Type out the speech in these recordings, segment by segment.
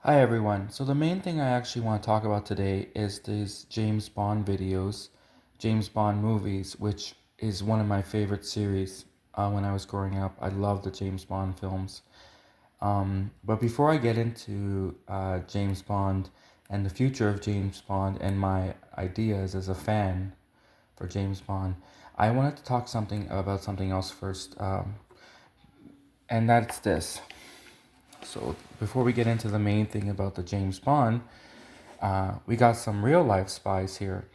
Hi everyone. So the main thing I actually want to talk about today is these James Bond videos, James Bond movies, which is one of my favorite series. When I was growing up, I loved the James Bond films. But before I get into James Bond and the future of James Bond and my ideas as a fan for James Bond, I wanted to talk something about something else first, and that's this. So before we get into the main thing about the James Bond, we got some real life spies here.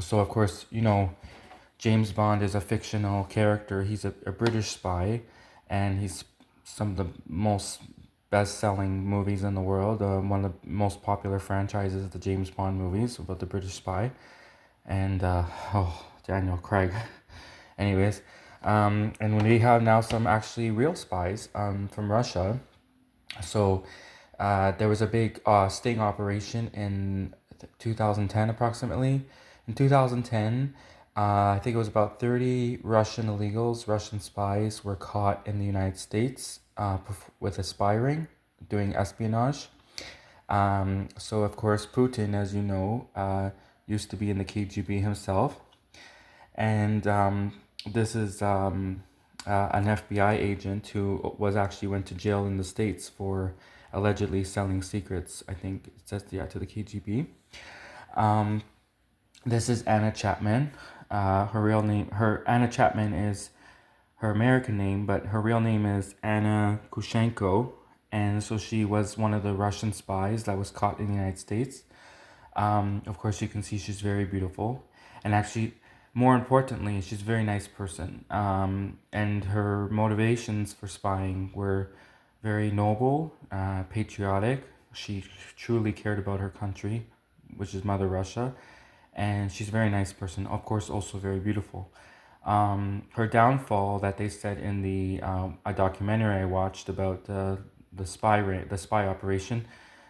So, of course, James Bond is a fictional character. He's a British spy, and he's some of the most best selling movies in the world. One of the most popular franchises is the James Bond movies about the British spy. And, Daniel Craig. Anyways, and we have now some actually real spies from Russia. So there was a big sting operation in 2010 approximately. In 2010, I think it was about 30 Russian illegals, Russian spies were caught in the United States with a spy ring doing espionage. So, of course, Putin, as you know, used to be in the KGB himself. And this is an FBI agent who was actually went to jail in the States for allegedly selling secrets. I think it says, yeah, to the KGB. Um, this is Anna Chapman. Her real name, her Anna Chapman is her American name, but her real name is Anna Kushenko. And so she was one of the Russian spies that was caught in the United States. Of course, you can see she's very beautiful, and actually, more importantly, she's a very nice person. And her motivations for spying were very noble, patriotic. She truly cared about her country, which is Mother Russia, and she's a very nice person. Of course, also very beautiful. Her downfall that they said in the a documentary I watched about the spy operation,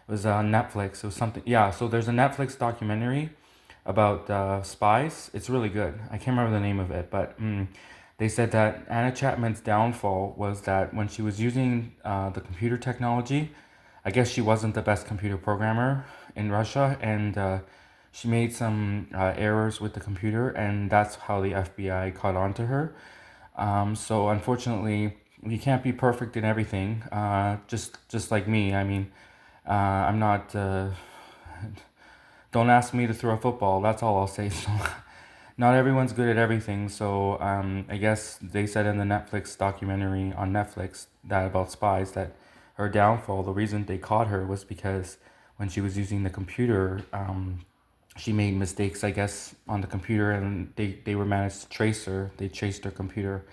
it was on Netflix. It was something, yeah. So there's a Netflix documentary about spies. It's really good. I can't remember the name of it, but they said that Anna Chapman's downfall was that when she was using the computer technology, I guess she wasn't the best computer programmer in Russia, and she made some errors with the computer, and that's how the FBI caught on to her. So unfortunately, you can't be perfect in everything. Just like me. I mean, I'm not. Don't ask me to throw a football. That's all I'll say. So, not everyone's good at everything. So, I guess they said in the Netflix documentary on Netflix that about spies that her downfall, the reason they caught her was because when she was using the computer, she made mistakes, I guess, on the computer, and they were managed to trace her. They traced her computer.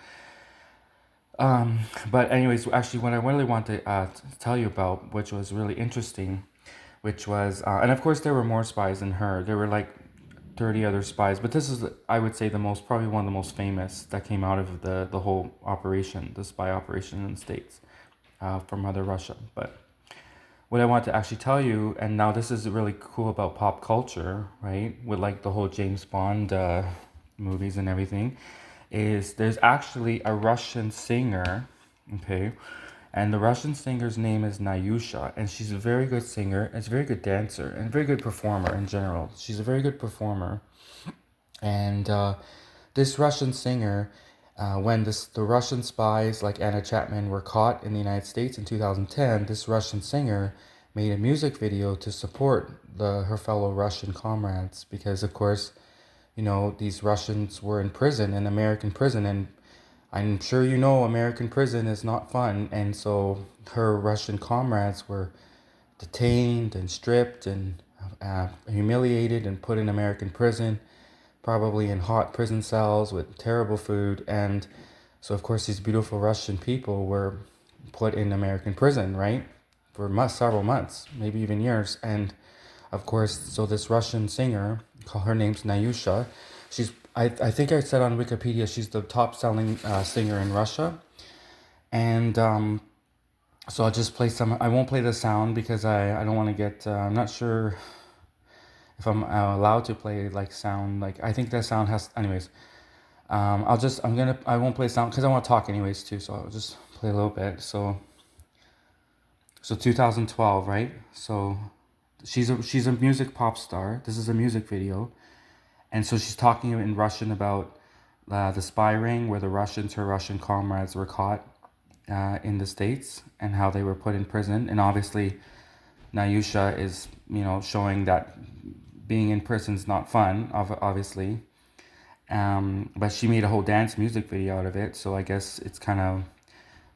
But anyways, actually, what I really want to tell you about, which was really interesting, which was, and of course there were more spies than her. There were like 30 other spies, but this is, I would say, the most, probably one of the most famous that came out of the whole operation, the spy operation in the States from Mother Russia. But what I want to actually tell you, and now this is really cool about pop culture, right? With like the whole James Bond movies and everything, is there's actually a Russian singer, okay? And the Russian singer's name is Nayusha, and she's a very good singer, and a very good dancer, and a very good performer in general. She's a very good performer, and this Russian singer, when the Russian spies like Anna Chapman were caught in the United States in 2010, this Russian singer made a music video to support her fellow Russian comrades because, of course, these Russians were in prison, in American prison, and I'm sure you know American prison is not fun, and so her Russian comrades were detained and stripped and humiliated and put in American prison, probably in hot prison cells with terrible food. And so, of course, these beautiful Russian people were put in American prison, right? For several months, maybe even years. And of course, so this Russian singer, her name's Nayusha, I think I said on Wikipedia, she's the top selling singer in Russia. And so I'll just play some, I won't play the sound because I don't want to get, I'm not sure if I'm allowed to play like sound. Like, I think that sound has, anyways. I won't play sound because I want to talk anyways too. So I'll just play a little bit. So 2012, right? So she's a music pop star. This is a music video, and so she's talking in Russian about the spy ring where her Russian comrades were caught in the States and how they were put in prison. And obviously, Nayusha is, showing that being in prison is not fun, obviously. But she made a whole dance music video out of it, so I guess it's kind of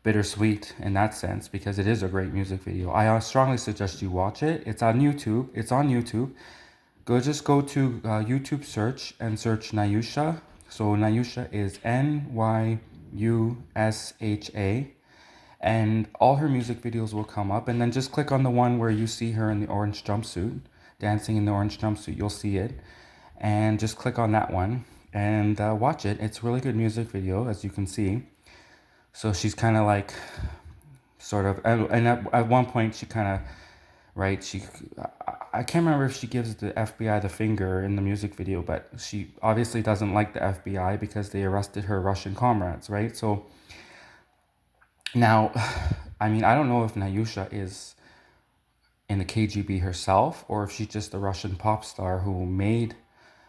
bittersweet in that sense because it is a great music video. I strongly suggest you watch it. It's on YouTube. It's on YouTube. Go to YouTube search and search Nayusha. So Nayusha is Nyusha, and all her music videos will come up. And then just click on the one where you see her in the orange jumpsuit, dancing in the orange jumpsuit. You'll see it, and just click on that one and watch it. It's a really good music video, as you can see. So she's kind of like, sort of, and at one point she kind of, right, I can't remember if she gives the FBI the finger in the music video, but she obviously doesn't like the FBI because they arrested her Russian comrades, right? So now, I mean, I don't know if Nayusha is in the KGB herself or if she's just a Russian pop star who made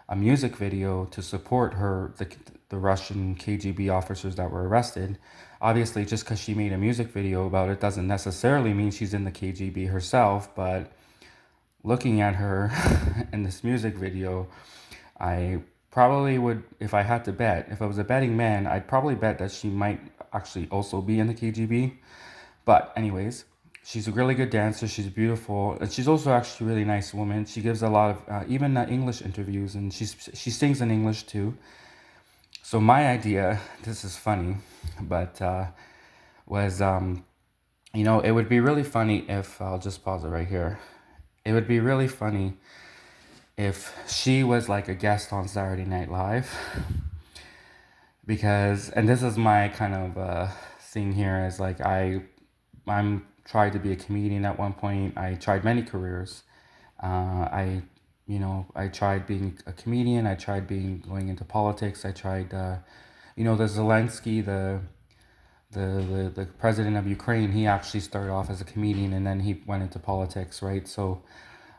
a music video to support the Russian KGB officers that were arrested. Obviously, just because she made a music video about it doesn't necessarily mean she's in the KGB herself, but looking at her in this music video, I probably would, if I had to bet, if I was a betting man, I'd probably bet that she might actually also be in the KGB. But anyways, she's a really good dancer. She's beautiful. And she's also actually a really nice woman. She gives a lot of even English interviews, and she sings in English too. So my idea, this is funny, but was it would be really funny if I'll just pause it right here. It would be really funny if she was like a guest on Saturday Night Live, because, and this is my kind of thing here, is like I'm tried to be a comedian at one point. I tried many careers. I tried being a comedian. I tried going into politics. I tried, the Zelensky, the president of Ukraine. He actually started off as a comedian and then he went into politics, right? So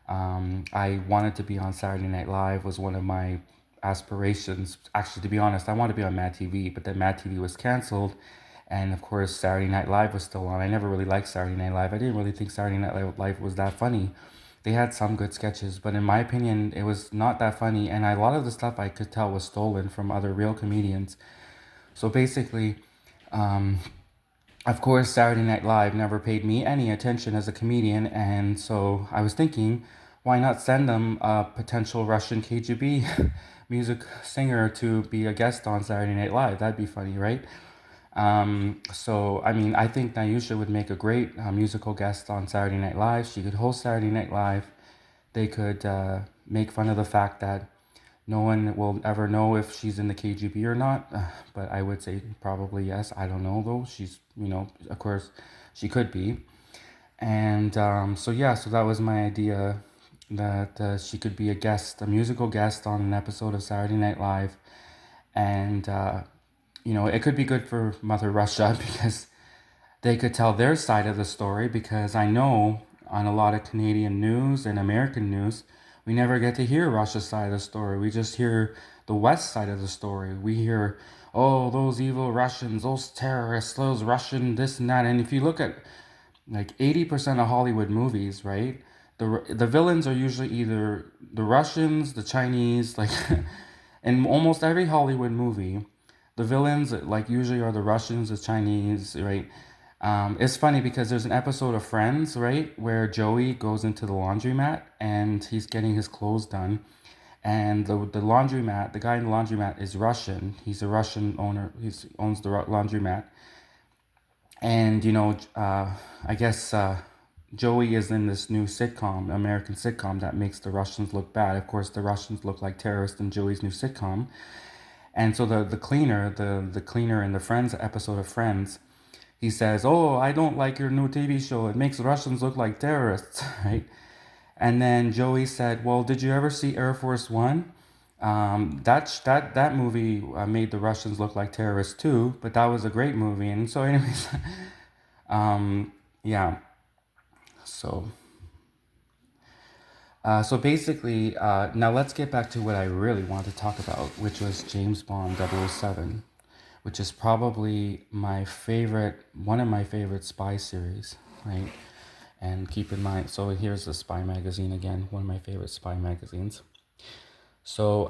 I wanted to be on Saturday Night Live, was one of my aspirations. Actually, to be honest, I wanted to be on Mad TV, but then Mad TV was canceled. And of course, Saturday Night Live was still on. I never really liked Saturday Night Live. I didn't really think Saturday Night Live was that funny. They had some good sketches, but in my opinion, it was not that funny. And a lot of the stuff I could tell was stolen from other real comedians. So basically, of course, Saturday Night Live never paid me any attention as a comedian. And so I was thinking, why not send them a potential Russian KGB music singer to be a guest on Saturday Night Live? That'd be funny, right? So, I mean, I think Nayusha would make a great musical guest on Saturday Night Live. She could host Saturday Night Live. They could make fun of the fact that no one will ever know if she's in the KGB or not. But I would say probably yes. I don't know though. She's, of course, she could be. And so that was my idea, that she could be a musical guest on an episode of Saturday Night Live. And it could be good for Mother Russia because they could tell their side of the story, because I know on a lot of Canadian news and American news, we never get to hear Russia's side of the story. We just hear the West side of the story. We hear, oh, those evil Russians, those terrorists, those Russian this and that. And if you look at like 80% of Hollywood movies, right? The villains are usually either the Russians, the Chinese, like in almost every Hollywood movie, the villains like usually are the Russians, the Chinese, right? It's funny because there's an episode of Friends, right, where Joey goes into the laundromat and he's getting his clothes done, and the laundromat, the guy in the laundromat is Russian. He's a Russian owner. He owns the laundromat, and I guess Joey is in this new sitcom, American sitcom, that makes the Russians look bad. Of course, the Russians look like terrorists in Joey's new sitcom. And so the cleaner, the cleaner in the Friends episode of Friends, he says, "Oh, I don't like your new TV show. It makes Russians look like terrorists," right? And then Joey said, "Well, did you ever see Air Force One? That movie made the Russians look like terrorists too, but that was a great movie." And so, anyways, yeah. So basically, now let's get back to what I really want to talk about, which was James Bond 007, which is probably my favorite, one of my favorite spy series, right? And keep in mind, so here's the spy magazine again, one of my favorite spy magazines. So,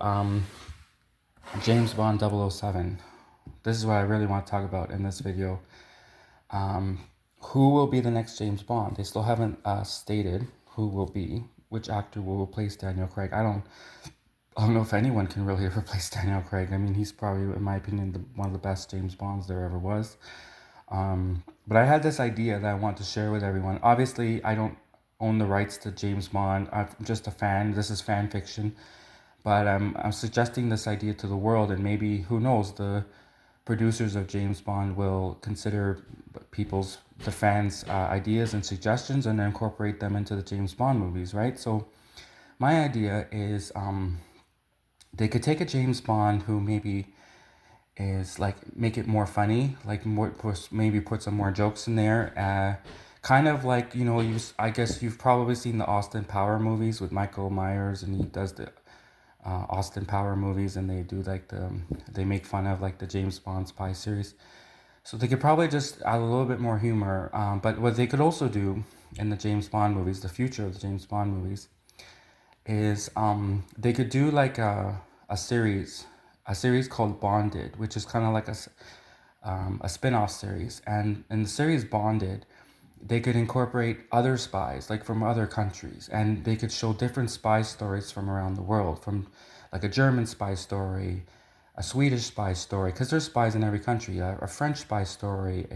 James Bond 007. This is what I really want to talk about in this video. Who will be the next James Bond? They still haven't stated who will be, which actor will replace Daniel Craig. I don't know if anyone can really replace Daniel Craig. I mean, he's probably, in my opinion, one of the best James Bonds there ever was. But I had this idea that I want to share with everyone. Obviously, I don't own the rights to James Bond. I'm just a fan. This is fan fiction. But I'm suggesting this idea to the world, and maybe, who knows, the producers of James Bond will consider the fans' ideas and suggestions and incorporate them into the James Bond movies, right? So my idea is they could take a James Bond who maybe is like, make it more funny, like maybe put some more jokes in there. Kind of like, I guess you've probably seen the Austin Power movies with Michael Myers, and he does the Austin Power movies, and they make fun of like the James Bond spy series. So they could probably just add a little bit more humor. But what they could also do in the James Bond movies, the future of the James Bond movies, is they could do like a series, called Bonded, which is kind of like a spin-off series. And in the series Bonded, they could incorporate other spies, like from other countries, and they could show different spy stories from around the world, from like a German spy story, a Swedish spy story, because there's spies in every country, a French spy story,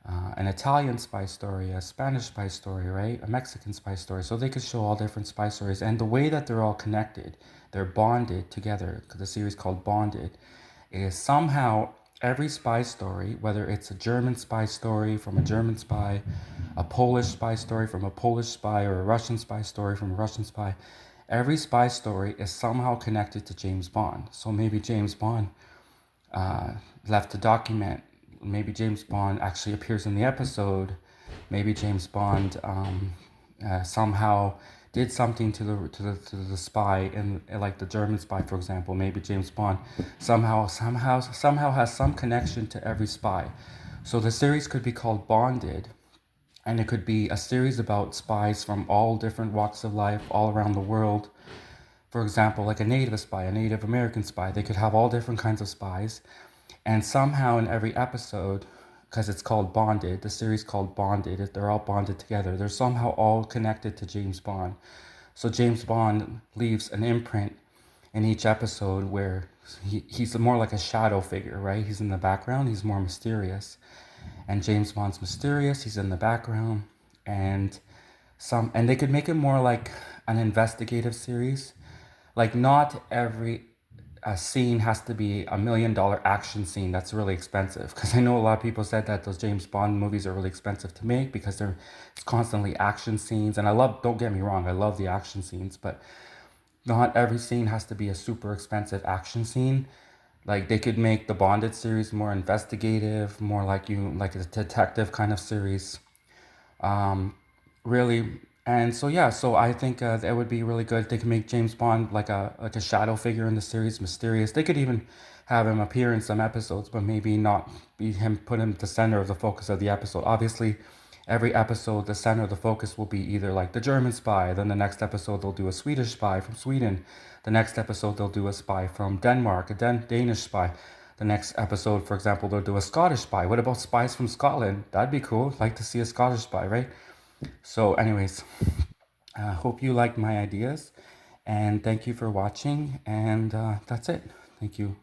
an Italian spy story, a Spanish spy story, right? A Mexican spy story. So they could show all different spy stories, and the way that they're all connected, they're bonded together, the series called Bonded, is somehow every spy story, whether it's a German spy story from a German spy, a Polish spy story from a Polish spy, or a Russian spy story from a Russian spy, every spy story is somehow connected to James Bond. So maybe James Bond left a document. Maybe James Bond actually appears in the episode. Maybe James Bond somehow did something to the spy, and like the German spy, for example. Maybe James Bond somehow has some connection to every spy. So the series could be called Bonded, and it could be a series about spies from all different walks of life all around the world. For example, like a Native spy, a Native American spy. They could have all different kinds of spies, and somehow in every episode, because it's called Bonded, the series called Bonded, they're all bonded together. They're somehow all connected to James Bond. So James Bond leaves an imprint in each episode where he's more like a shadow figure, right? He's in the background, he's more mysterious. And James Bond's mysterious, he's in the background. And they could make it more like an investigative series. Like, not every a scene has to be $1 million action scene that's really expensive, because I know a lot of people said that those James Bond movies are really expensive to make because it's constantly action scenes, and don't get me wrong, I love the action scenes, but not every scene has to be a super expensive action scene. Like, they could make the Bonded series more investigative, more like a detective kind of series. Really. And so, yeah, so I think that would be really good. They could make James Bond like a shadow figure in the series, mysterious. They could even have him appear in some episodes, but maybe not put him at the center of the focus of the episode. Obviously, every episode, the center of the focus will be either like the German spy, then the next episode they'll do a Swedish spy from Sweden. The next episode they'll do a spy from Denmark, a Danish spy. The next episode, for example, they'll do a Scottish spy. What about spies from Scotland? That'd be cool. Like to see a Scottish spy, right? So anyways, I hope you liked my ideas, and thank you for watching, and that's it. Thank you.